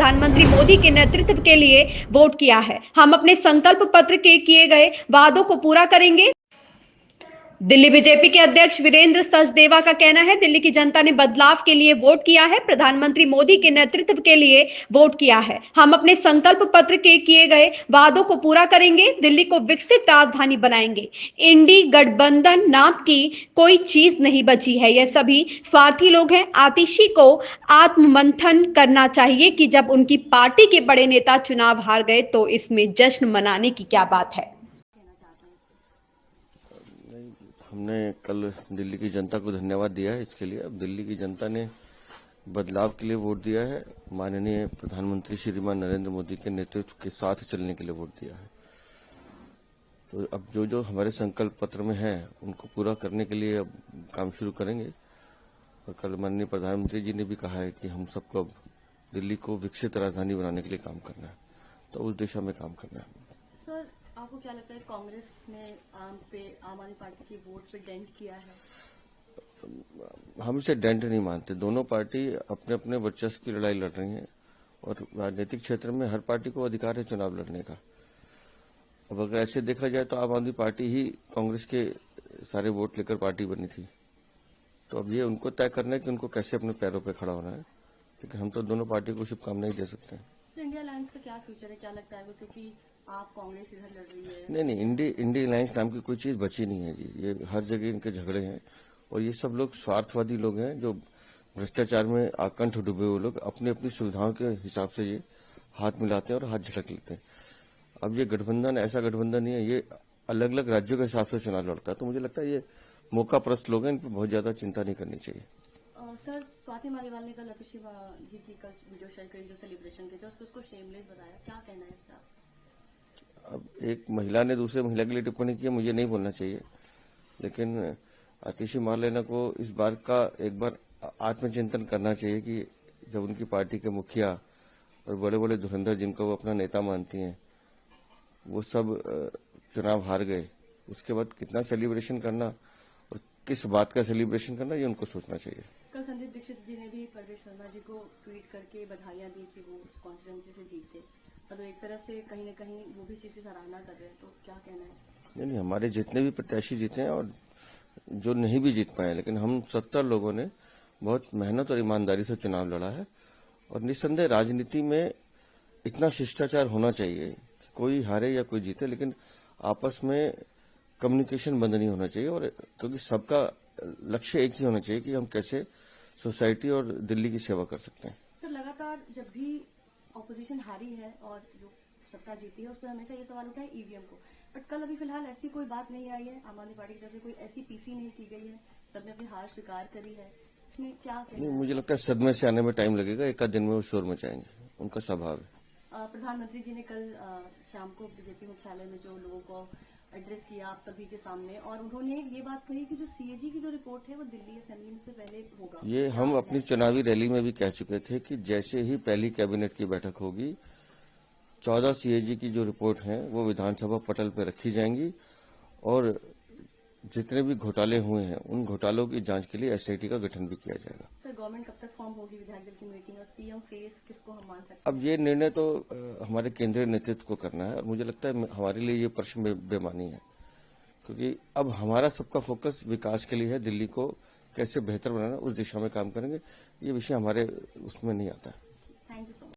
प्रधानमंत्री मोदी के नेतृत्व के लिए वोट किया है। हम अपने संकल्प पत्र के किए गए वादों को पूरा करेंगे। दिल्ली बीजेपी के अध्यक्ष वीरेंद्र सचदेवा का कहना है, दिल्ली की जनता ने बदलाव के लिए वोट किया है, प्रधानमंत्री मोदी के नेतृत्व के लिए वोट किया है। हम अपने संकल्प पत्र के किए गए वादों को पूरा करेंगे, दिल्ली को विकसित राजधानी बनाएंगे। इंडी गठबंधन नाम की कोई चीज नहीं बची है, यह सभी स्वार्थी लोग हैं। आतिशी को आत्ममंथन करना चाहिए कि जब उनकी पार्टी के बड़े नेता चुनाव हार गए तो इसमें जश्न मनाने की क्या बात है। हमने कल दिल्ली की जनता को धन्यवाद दिया है इसके लिए। अब दिल्ली की जनता ने बदलाव के लिए वोट दिया है, माननीय प्रधानमंत्री श्रीमान नरेंद्र मोदी के नेतृत्व के साथ चलने के लिए वोट दिया है। तो अब जो जो हमारे संकल्प पत्र में है उनको पूरा करने के लिए अब काम शुरू करेंगे। और कल माननीय प्रधानमंत्री जी ने भी कहा है कि हम सबको अब दिल्ली को विकसित राजधानी बनाने के लिए काम करना है, तो उस दिशा में काम करना है। सर, आपको क्या लगता है कांग्रेस ने आम आदमी पार्टी की वोट पे डेंट किया है? हम इसे डेंट नहीं मानते। दोनों पार्टी अपने अपने वर्चस्व की लड़ाई लड़ रही हैं और राजनीतिक क्षेत्र में हर पार्टी को अधिकार है चुनाव लड़ने का। अब अगर ऐसे देखा जाए तो आम आदमी पार्टी ही कांग्रेस के सारे वोट लेकर पार्टी बनी थी, तो अब ये उनको तय करना है कि उनको कैसे अपने पैरों पर खड़ा होना है। लेकिन हम तो दोनों पार्टी को शुभकामनाएं दे सकते हैं। इंडिया अलायंस का क्या फ्यूचर है, क्या लगता है? क्योंकि आप कांग्रेस इधर लड़ रही है। नहीं, इंडिया अलायंस नाम की कोई चीज बची नहीं है जी। ये हर जगह इनके झगड़े हैं और ये सब लोग स्वार्थवादी लोग हैं जो भ्रष्टाचार में आकंठ डूबे हुए लोग अपनी अपनी सुविधाओं के हिसाब से ये हाथ मिलाते हैं और हाथ झटक लेते हैं। अब ये गठबंधन ऐसा गठबंधन नहीं है, ये अलग अलग राज्यों के हिसाब से चुनाव लड़ता है। तो मुझे लगता है ये मौकाप्रस्त लोग हैं, इन पर बहुत ज्यादा चिंता नहीं करनी चाहिए। सर, स्वाति मालीवाल ने कल आतिशी जी की कल वीडियो शेयर करी जो सेलिब्रेशन के थे, उसको शेमलेस बताया, क्या कहना है इसका? अब एक महिला ने दूसरे महिला के लिए टिप्पणी की, मुझे नहीं बोलना चाहिए, लेकिन आतिशी मारलेना को इस बात का एक बार आत्मचिंतन करना चाहिए कि जब उनकी पार्टी के मुखिया और बड़े बड़े धुरंधर जिनको वो अपना नेता मानती हैं वो सब चुनाव हार गए, उसके बाद कितना सेलिब्रेशन करना और किस बात का सेलिब्रेशन करना ये उनको सोचना चाहिए। कल संदीप दीक्षित जी ने भी परवेश वर्मा जी को ट्वीट करके बधाइयां दी कि वो इस कॉन्स्टिट्यूएंसी से जीते, तो एक तरह से कहीं न कहीं वो भी चीज की सराहना कर रहे हैं, तो क्या कहना है? नहीं, हमारे जितने भी प्रत्याशी जीते हैं और जो नहीं भी जीत पाए, लेकिन हम 70 लोगों ने बहुत मेहनत और ईमानदारी से चुनाव लड़ा है। और निस्संदेह राजनीति में इतना शिष्टाचार होना चाहिए कि कोई हारे या कोई जीते, लेकिन आपस में कम्युनिकेशन बंद नहीं होना चाहिए। और क्योंकि सबका लक्ष्य एक ही होना चाहिए कि हम कैसे सोसाइटी और दिल्ली की सेवा कर सकते हैं। सर, लगातार जब भी ऑपोजिशन हारी है और जो सत्ता जीती है उस पर हमेशा ये सवाल उठा है ईवीएम को, बट कल अभी फिलहाल ऐसी कोई बात नहीं आई है, आम आदमी पार्टी की तरफ से कोई ऐसी पीसी नहीं की गई है, सबने अपनी हार स्वीकार करी है, इसमें क्या कहना है? मुझे लगता है सदमे से आने में टाइम लगेगा, एक आध दिन में वो शोर मचाएंगे, उनका स्वभाव है। प्रधानमंत्री जी ने कल शाम को बीजेपी मुख्यालय में जो लोगों को एड्रेस किया आप सभी के सामने, और उन्होंने ये बात कही कि जो सीएजी की जो रिपोर्ट है वो दिल्ली असेंबली में से पहले होगा। ये हम अपनी चुनावी रैली में भी कह चुके थे कि जैसे ही पहली कैबिनेट की बैठक होगी 14 सीएजी की जो रिपोर्ट है वो विधानसभा पटल पर रखी जाएंगी और जितने भी घोटाले हुए हैं उन घोटालों की जांच के लिए एसआईटी का गठन भी किया जाएगा। सर, गवर्नमेंट कब तक फॉर्म होगी विधायक दल की मीटिंग, और सीएम फेस किसको हम मान सकते हैं? अब ये निर्णय तो हमारे केंद्रीय नेतृत्व को करना है और मुझे लगता है हमारे लिए ये प्रश्न बेमानी है, क्योंकि अब हमारा सबका फोकस विकास के लिए है, दिल्ली को कैसे बेहतर बनाना उस दिशा में काम करेंगे। ये विषय हमारे उसमें नहीं आता है। Thank you so much.